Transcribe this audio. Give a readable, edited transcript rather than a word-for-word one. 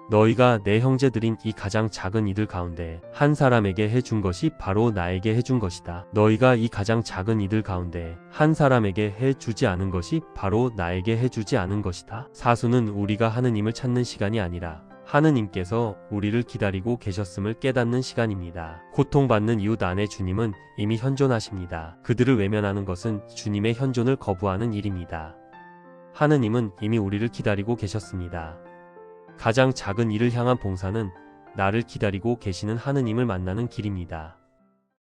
너희가 내 형제들인 이 가장 작은 이들 가운데 한 사람에게 해준 것이 바로 나에게 해준 것이다. 너희가 이 가장 작은 이들 가운데 한 사람에게 해주지 않은 것이 바로 나에게 해주지 않은 것이다. 사수는 우리가 하느님을 찾는 시간이 아니라 하느님께서 우리를 기다리고 계셨음을 깨닫는 시간입니다. 고통받는 이웃 안에 주님은 이미 현존하십니다. 그들을 외면하는 것은 주님의 현존을 거부하는 일입니다. 하느님은 이미 우리를 기다리고 계셨습니다. 가장 작은 일을 향한 봉사는 나를 기다리고 계시는 하느님을 만나는 길입니다.